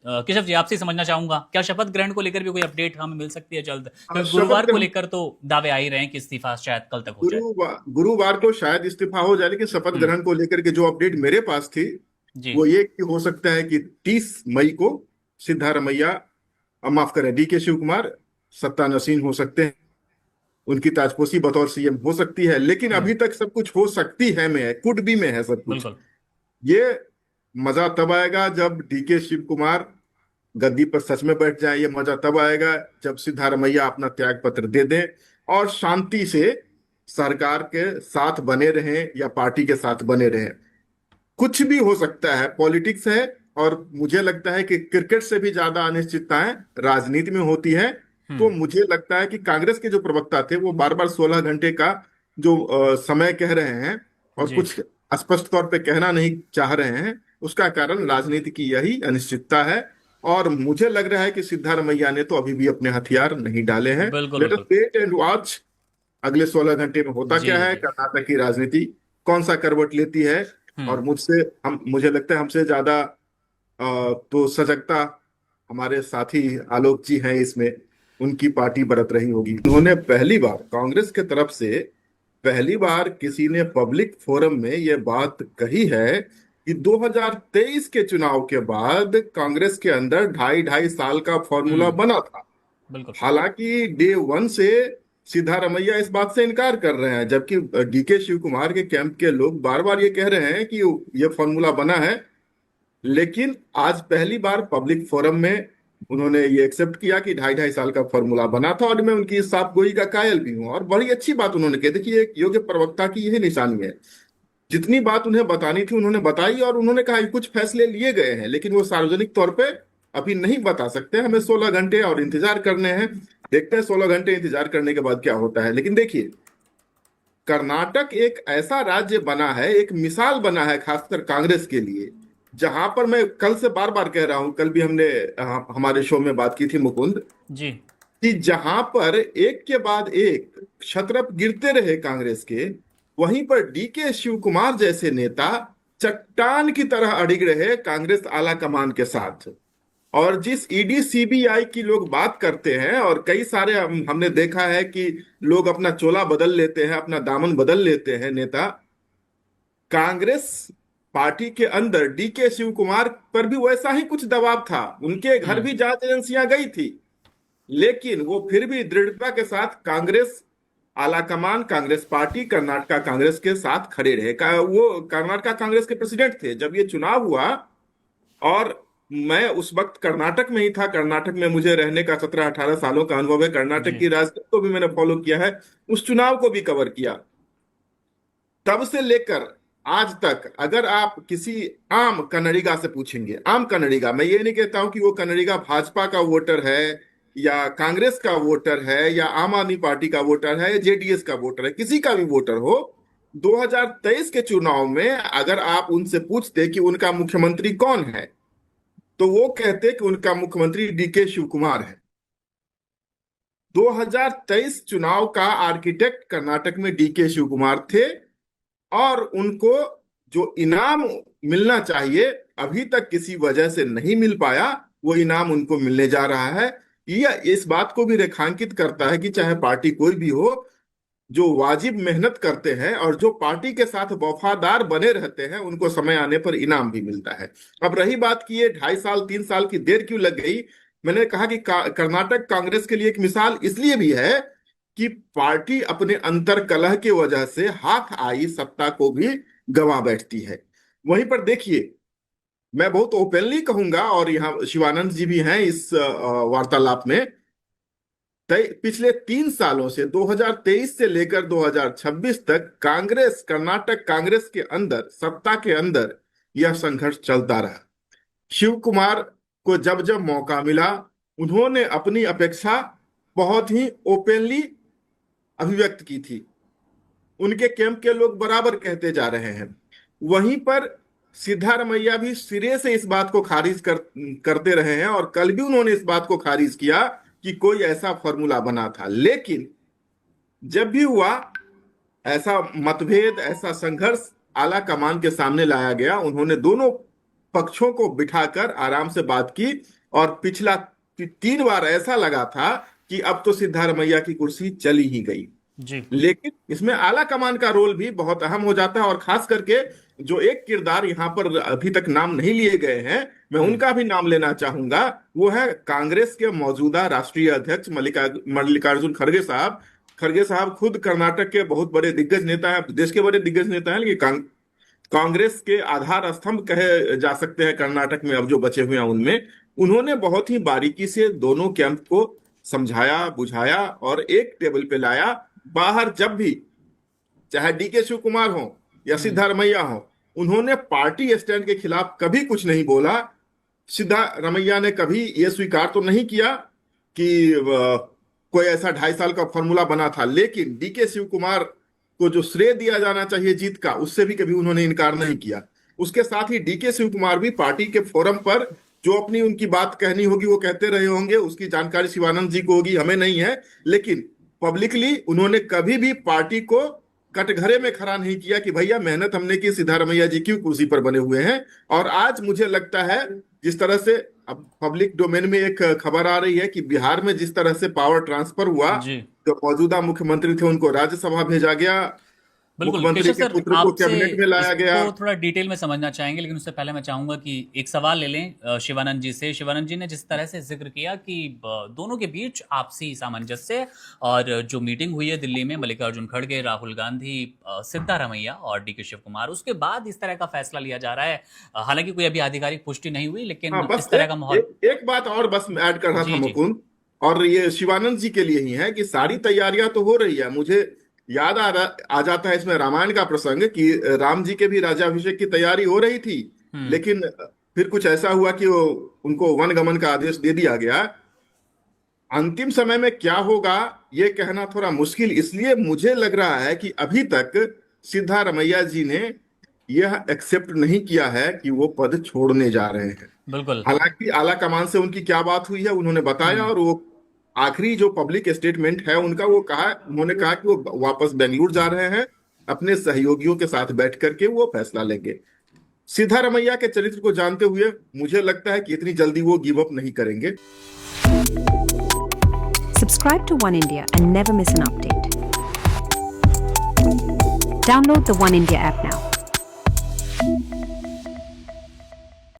केशव जी, आपसे समझना चाहूंगा, क्या शपथ ग्रहण को लेकर भी कोई अपडेट हमें मिल सकती है जल्द? क्योंकि शपथ गुरुवार को ग्रहण लेकर तो दावे आ ही रहे हैं कि इस्तीफा शायद कल तक हो जाए। गुरुवार को शायद इस्तीफा हो जाए, लेकिन शपथ हम्म। ग्रहण को लेकर के जो अपडेट मेरे पास थी जी। वो ये कि हो सकता है कि 30 मई को सिद्धारमैया, माफ करें, डी के शिव कुमार सत्तानसीन हो सकते हैं। उनकी ताजपोशी बतौर सीएम हो सकती है, लेकिन हम्म। अभी तक सब कुछ हो सकती है में है, कुड बी में है सब कुछ। बिल्कुल। ये मजा तब आएगा जब डी के शिव कुमार गद्दी पर सच में बैठ जाए। ये मजा तब आएगा जब सिद्धारमैया अपना त्याग पत्र दे दें और शांति से सरकार के साथ बने रहें या पार्टी के साथ बने रहें। कुछ भी हो सकता है, पॉलिटिक्स है। और मुझे लगता है कि क्रिकेट से भी ज्यादा अनिश्चितताएं राजनीति में होती है। तो हम्म। मुझे लगता है कि कांग्रेस के जो प्रवक्ता थे वो बार बार 16 घंटे का जो समय कह रहे हैं और जी। कुछ स्पष्ट तौर पे कहना नहीं चाह रहे हैं, उसका कारण राजनीति की यही अनिश्चितता है। और मुझे लग रहा है कि सिद्धारमैया ने तो अभी भी अपने हथियार नहीं डाले हैं। बिल्कुल लेट अस बिल्कुल। वेट एंड वॉच अगले 16 घंटे में होता जी क्या जी है, जी। कर्नाटक की राजनीति कौन सा करवट लेती है। हम्म। और मुझे लगता है हमसे ज्यादा तो सजगता हमारे साथी आलोक जी हैं इसमें। उनकी पार्टी बरत रही होगी। उन्होंने पहली बार कांग्रेस के तरफ से पहली बार किसी ने पब्लिक फोरम में यह बात कही है कि 2023 के चुनाव के बाद कांग्रेस के अंदर ढाई ढाई साल का फॉर्मूला हम्म। बना था। बिल्कुल। हालांकि डे वन से सिद्धारमैया इस बात से इनकार कर रहे हैं, जबकि डी के शिव कुमार के कैंप के लोग बार बार ये कह रहे हैं कि ये फॉर्मूला बना है। लेकिन आज पहली बार पब्लिक फोरम में उन्होंने ये एक्सेप्ट किया कि ढाई ढाई साल का फॉर्मूला बना था। और मैं उनकी इस साफगोई का कायल भी हूं। और बड़ी अच्छी बात उन्होंने कही थी कि एक योग्य प्रवक्ता की यही निशानी है। जितनी बात उन्हें बतानी थी उन्होंने बताई। और उन्होंने कहा कि कुछ फैसले लिए गए हैं लेकिन वो सार्वजनिक तौर पे अभी नहीं बता सकते। हमें 16 घंटे और इंतजार करने हैं। देखते हैं 16 घंटे इंतजार करने के बाद क्या होता है। लेकिन देखिए, कर्नाटक एक ऐसा राज्य बना है, एक मिसाल बना है खासकर कांग्रेस के लिए। जहां पर मैं कल से बार बार कह रहा हूं, कल भी हमने हमारे शो में बात की थी मुकुंद, जी। कि जहां पर एक के बाद एक क्षत्रप गिरते रहे कांग्रेस के, वहीं पर डी के शिव कुमार जैसे नेता चट्टान की तरह अड़िग रहे कांग्रेस आला कमान के साथ। और जिस ईडी सीबीआई की लोग बात करते हैं, और कई सारे हमने देखा है कि लोग अपना चोला बदल लेते हैं, अपना दामन बदल लेते हैं नेता। कांग्रेस पार्टी के अंदर डी के शिव कुमार पर भी वैसा ही कुछ दबाव था। उनके घर हम्म। भी जांच एजेंसियां गई थी, लेकिन वो फिर भी दृढ़ता के साथ कांग्रेस आलाकमान, कांग्रेस पार्टी, कर्नाटका कांग्रेस के साथ खड़े रहे। वो कर्नाटका कांग्रेस के प्रेसिडेंट थे जब ये चुनाव हुआ। और मैं उस वक्त कर्नाटक में ही था। कर्नाटक में मुझे रहने का 17-18 सालों का अनुभव है। कर्नाटक जी। की राजनीति को भी मैंने फॉलो किया है, उस चुनाव को भी कवर किया। तब से लेकर आज तक अगर आप किसी आम कन्नडिगा से पूछेंगे, आम कन्नडिगा, मैं ये नहीं कहता हूं कि वो कन्नडिगा भाजपा का वोटर है या कांग्रेस का वोटर है या आम आदमी पार्टी का वोटर है या जेडीएस का वोटर है, किसी का भी वोटर हो, 2023 के चुनाव में अगर आप उनसे पूछते कि उनका मुख्यमंत्री कौन है, तो वो कहते कि उनका मुख्यमंत्री डी के शिव कुमार है। 2023 चुनाव का आर्किटेक्ट कर्नाटक में डी के शिव कुमार थे। और उनको जो इनाम मिलना चाहिए अभी तक किसी वजह से नहीं मिल पाया, वो इनाम उनको मिलने जा रहा है। यह इस बात को भी रेखांकित करता है कि चाहे पार्टी कोई भी हो, जो वाजिब मेहनत करते हैं और जो पार्टी के साथ वफादार बने रहते हैं, उनको समय आने पर इनाम भी मिलता है। अब रही बात कि ये 2.5 साल 3 साल की देर क्यों लग गई, मैंने कहा कि कर्नाटक कांग्रेस के लिए एक मिसाल इसलिए भी है कि पार्टी अपने अंतर कलह की वजह से हाथ आई सत्ता को भी गंवा बैठती है। वहीं पर देखिए, मैं बहुत ओपनली कहूंगा, और यहाँ शिवानंद जी भी हैं इस वार्तालाप में, पिछले 3 सालों से 2023 से लेकर 2026 तक कांग्रेस, कर्नाटक कांग्रेस के अंदर, सत्ता के अंदर यह संघर्ष चलता रहा। शिव कुमार को जब जब मौका मिला, उन्होंने अपनी अपेक्षा बहुत ही ओपनली अभिव्यक्त की थी। उनके कैंप के लोग बराबर कहते जा रहे हैं। वहीं पर सिद्धारमैया भी सिरे से इस बात को खारिज करते रहे हैं। और कल भी उन्होंने इस बात को खारिज किया कि कोई ऐसा फॉर्मूला बना था। लेकिन जब भी हुआ ऐसा मतभेद, ऐसा संघर्ष आला कमान के सामने लाया गया, उन्होंने दोनों पक्षों को बिठाकर आराम से बात की और पिछला 3 बार ऐसा लगा था कि अब तो सिद्धारमैया की कुर्सी चली ही गई। जी लेकिन इसमें आला कमान का रोल भी बहुत अहम हो जाता है, और खास करके जो एक किरदार यहाँ पर अभी तक नाम नहीं लिए गए हैं, मैं उनका भी नाम लेना चाहूंगा। वो है कांग्रेस के मौजूदा राष्ट्रीय अध्यक्ष मल्लिकार्जुन खड़गे साहब। खड़गे साहब खुद कर्नाटक के बहुत बड़े दिग्गज नेता हैं, देश के बड़े दिग्गज नेता हैं, लेकिन कांग्रेस के आधार स्तंभ कहे जा सकते हैं कर्नाटक में अब जो बचे हुए हैं उनमें। उन्होंने बहुत ही बारीकी से दोनों कैंप को समझाया बुझाया और एक टेबल पे लाया। बाहर जब भी चाहे डीके शिव कुमार हो या सिद्धारमैया हो, उन्होंने पार्टी स्टैंड के खिलाफ कभी कुछ नहीं बोला। सिद्धारमैया ने कभी ये स्वीकार तो नहीं किया कि कोई ऐसा 2.5 साल का फॉर्मूला बना था, लेकिन डीके शिव कुमार को जो श्रेय दिया जाना चाहिए जीत का, उससे भी कभी उन्होंने इनकार नहीं किया। उसके साथ ही डीके शिव कुमार भी पार्टी के फोरम पर जो अपनी उनकी बात कहनी होगी वो कहते रहे होंगे, उसकी जानकारी शिवानंद जी को होगी, हमें नहीं है। लेकिन पब्लिकली उन्होंने कभी भी पार्टी को कटघरे में खड़ा नहीं किया कि भैया मेहनत हमने की, सिद्धारमैया जी क्यों कुर्सी पर बने हुए हैं। और आज मुझे लगता है जिस तरह से अब पब्लिक डोमेन में एक खबर आ रही है कि बिहार में जिस तरह से पावर ट्रांसफर हुआ, जो मौजूदा मुख्यमंत्री थे उनको राज्यसभा भेजा गया, बिल्कुल मुख्यमंत्री केशव के सर, पुत्र को कैबिनेट में लाया गया। इसको थोड़ा डिटेल में समझना चाहेंगे, लेकिन उससे पहले मैं चाहूंगा कि एक सवाल ले लें शिवानंद जी से। शिवानंद जी ने जिस तरह से जिक्र किया कि दोनों के बीच आपसी सामंजस्य और जो मीटिंग हुई है दिल्ली में मल्लिकार्जुन खड़गे, राहुल गांधी, सिद्धारमैया और डीके शिव कुमार, उसके बाद इस तरह का फैसला लिया जा रहा है। हालांकि कोई अभी आधिकारिक पुष्टि नहीं हुई, लेकिन इस तरह का माहौल। एक बात और बस ऐड कर रहा था मुकुंद, और ये शिवानंद जी के लिए ही है कि सारी तैयारियां तो हो रही है। मुझे याद आ जाता है इसमें रामायण का प्रसंग कि राम जी के भी राज्याभिषेक की तैयारी हो रही थी, लेकिन फिर कुछ ऐसा हुआ कि उनको वनगमन का आदेश दे दिया गया। अंतिम समय में क्या होगा ये कहना थोड़ा मुश्किल इसलिए मुझे लग रहा है कि अभी तक सिद्धारमैया जी ने यह एक्सेप्ट नहीं किया है कि वो पद छोड़ने जा रहे हैं। बिल्कुल। हालांकि आला कमान से उनकी क्या बात हुई है उन्होंने बताया, और वो आखिरी जो पब्लिक स्टेटमेंट है उनका, वो उन्होंने कहा कि वो वापस बेंगलुरु जा रहे हैं, अपने सहयोगियों के साथ बैठ करके वो फैसला लेंगे। सिद्धारमैया के चरित्र को जानते हुए मुझे लगता है कि इतनी जल्दी वो गिव अप नहीं करेंगे। Subscribe to One India and never miss an update. Download the One India app now.